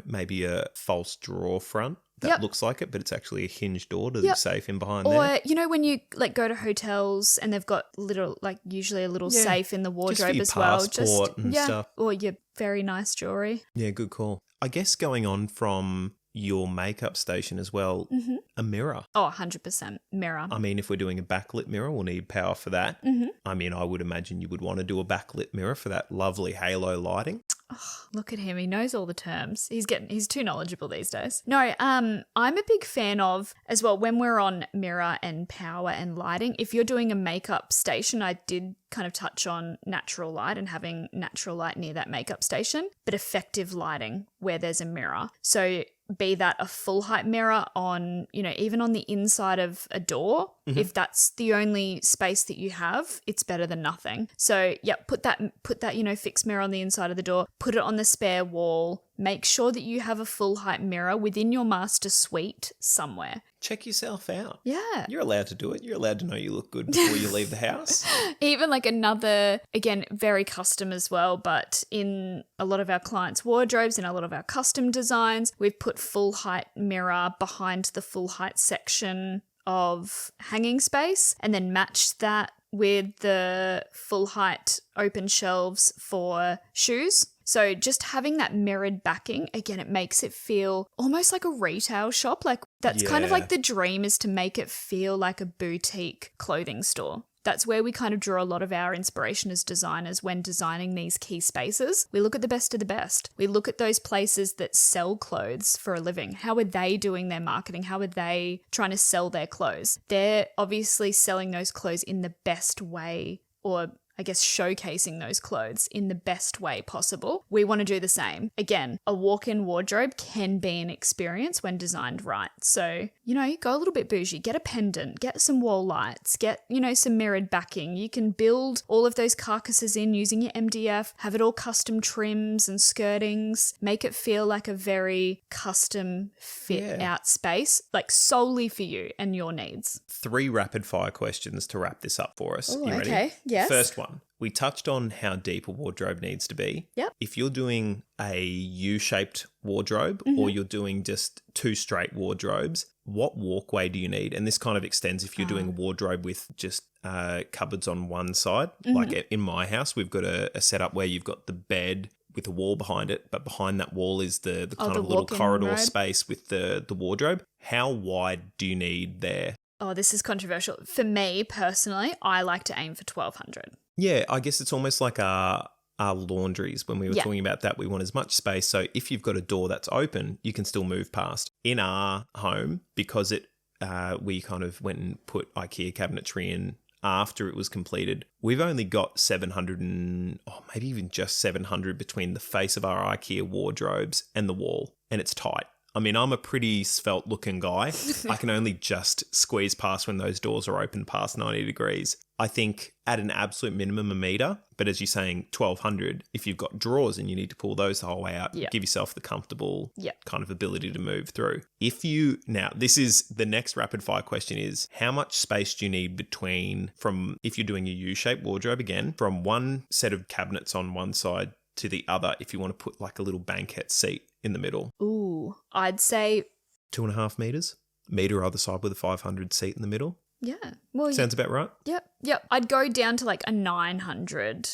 maybe a false drawer front that looks like it, but it's actually a hinged door to the safe in behind there. Or, when you like go to hotels and they've got little, like usually a little safe in the wardrobe just for your as well. passport and stuff. Or your very nice jewelry. Yeah, good call. I guess going on from your makeup station as well, a mirror. Oh, 100% mirror. I mean, if we're doing a backlit mirror, we'll need power for that. I mean, I would imagine you would want to do a backlit mirror for that lovely halo lighting. Oh, look at him. He knows all the terms. He's too knowledgeable these days. No, I'm a big fan of, as well, when we're on mirror and power and lighting, if you're doing a makeup station, I did kind of touch on natural light and having natural light near that makeup station, but effective lighting where there's a mirror. So be that a full height mirror on, even on the inside of a door, if that's the only space that you have, it's better than nothing. So put that, fixed mirror on the inside of the door, put it on the spare wall, make sure that you have a full height mirror within your master suite somewhere. Check yourself out. Yeah. You're allowed to do it. You're allowed to know you look good before you leave the house. Even like another, again, very custom as well, but in a lot of our clients' wardrobes and a lot of our custom designs, we've put full height mirror behind the full height section of hanging space and then matched that with the full height open shelves for shoes. So just having that mirrored backing, again, it makes it feel almost like a retail shop. Like that's kind of like the dream, is to make it feel like a boutique clothing store. That's where we kind of draw a lot of our inspiration as designers when designing these key spaces. We look at the best of the best. We look at those places that sell clothes for a living. How are they doing their marketing? How are they trying to sell their clothes? They're obviously selling those clothes in the best way, or I guess showcasing those clothes in the best way possible. We want to do the same. Again, a walk-in wardrobe can be an experience when designed right. So, go a little bit bougie, get a pendant, get some wall lights, get, some mirrored backing. You can build all of those carcasses in using your MDF, have it all custom trims and skirtings, make it feel like a very custom fit out space, like solely for you and your needs. 3 rapid fire questions to wrap this up for us. Ooh, You ready? okay, yes. First one. We touched on how deep a wardrobe needs to be. Yep. If you're doing a U-shaped wardrobe or you're doing just 2 straight wardrobes, what walkway do you need? And this kind of extends if you're doing a wardrobe with just cupboards on one side. Like in my house, we've got a setup where you've got the bed with a wall behind it, but behind that wall is the kind of little corridor robe space with the wardrobe. How wide do you need there? Oh, this is controversial. For me personally, I like to aim for 1,200. Yeah, I guess it's almost like our laundries. When we were talking about that, we want as much space. So if you've got a door that's open, you can still move past. In our home, because we kind of went and put IKEA cabinetry in after it was completed, we've only got 700 maybe even just 700 between the face of our IKEA wardrobes and the wall, and it's tight. I mean, I'm a pretty svelte looking guy. I can only just squeeze past when those doors are open past 90 degrees. I think at an absolute minimum a metre, but as you're saying, 1,200, if you've got drawers and you need to pull those the whole way out, give yourself the comfortable kind of ability to move through. Now, this is the next rapid fire question is, how much space do you need if you're doing a U-shaped wardrobe again, from one set of cabinets on one side to the other, if you want to put like a little banquette seat in the middle? Ooh, I'd say 2.5 metres, metre either side with a 500 seat in the middle. Yeah. Well, sounds about right. Yep. I'd go down to like a 900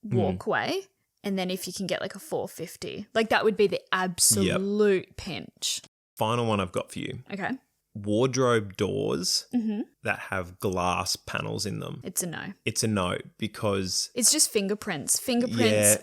walkway, and then if you can get like a 450, like that would be the absolute pinch. Final one I've got for you. Okay. Wardrobe doors that have glass panels in them. It's a no. It's a no because it's just fingerprints,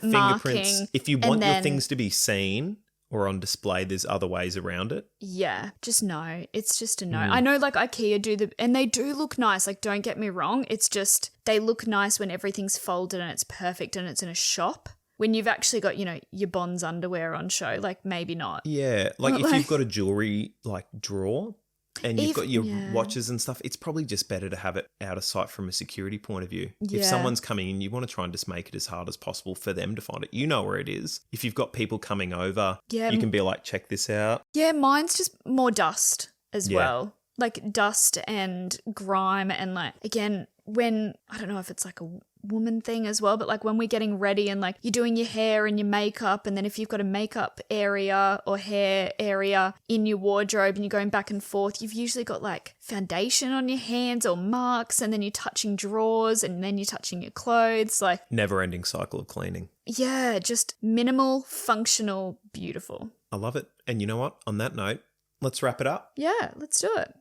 marking. If you want your things to be seen or on display, there's other ways around it. Yeah, just no. It's just a no. I know like IKEA and they do look nice. Like, don't get me wrong. It's just they look nice when everything's folded and it's perfect and it's in a shop. When you've actually got, your Bonds underwear on show, like maybe not. Yeah, like if you've got a jewelry like drawer and you've got your watches and stuff, it's probably just better to have it out of sight from a security point of view. Yeah. If someone's coming in, you want to try and just make it as hard as possible for them to find it. You know where it is. If you've got people coming over, you can be like, check this out. Yeah, mine's just more dust as well. Like dust and grime and like, again, when, I don't know if it's like a woman thing as well, but like when we're getting ready and like you're doing your hair and your makeup, and then if you've got a makeup area or hair area in your wardrobe and you're going back and forth, you've usually got like foundation on your hands or marks, and then you're touching drawers and then you're touching your clothes. Like, never-ending cycle of cleaning. Yeah, just minimal, functional, beautiful. I love it. And you know what? On that note, let's wrap it up. Yeah, let's do it.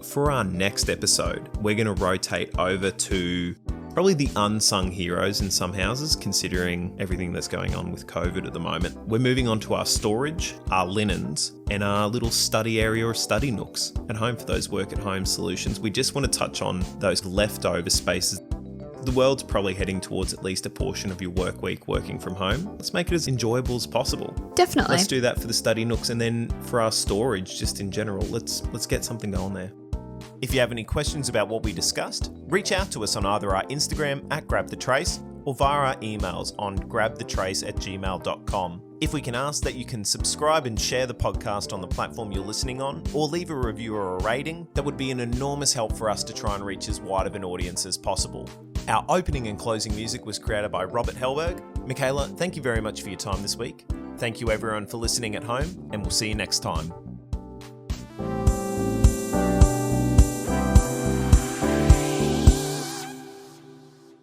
For our next episode, we're going to rotate over to probably the unsung heroes in some houses, considering everything that's going on with COVID at the moment. We're moving on to our storage, our linens, and our little study area or study nooks at home for those work-at-home solutions. We just want to touch on those leftover spaces. The world's probably heading towards at least a portion of your work week working from home. Let's make it as enjoyable as possible. Definitely. Let's do that for the study nooks, and then for our storage, just in general, let's get something going there. If you have any questions about what we discussed, reach out to us on either our Instagram @grabthetrace or via our emails on grabthetrace@gmail.com. If we can ask that you can subscribe and share the podcast on the platform you're listening on, or leave a review or a rating, that would be an enormous help for us to try and reach as wide of an audience as possible. Our opening and closing music was created by Robert Hellberg. Mikaela, thank you very much for your time this week. Thank you everyone for listening at home, and we'll see you next time.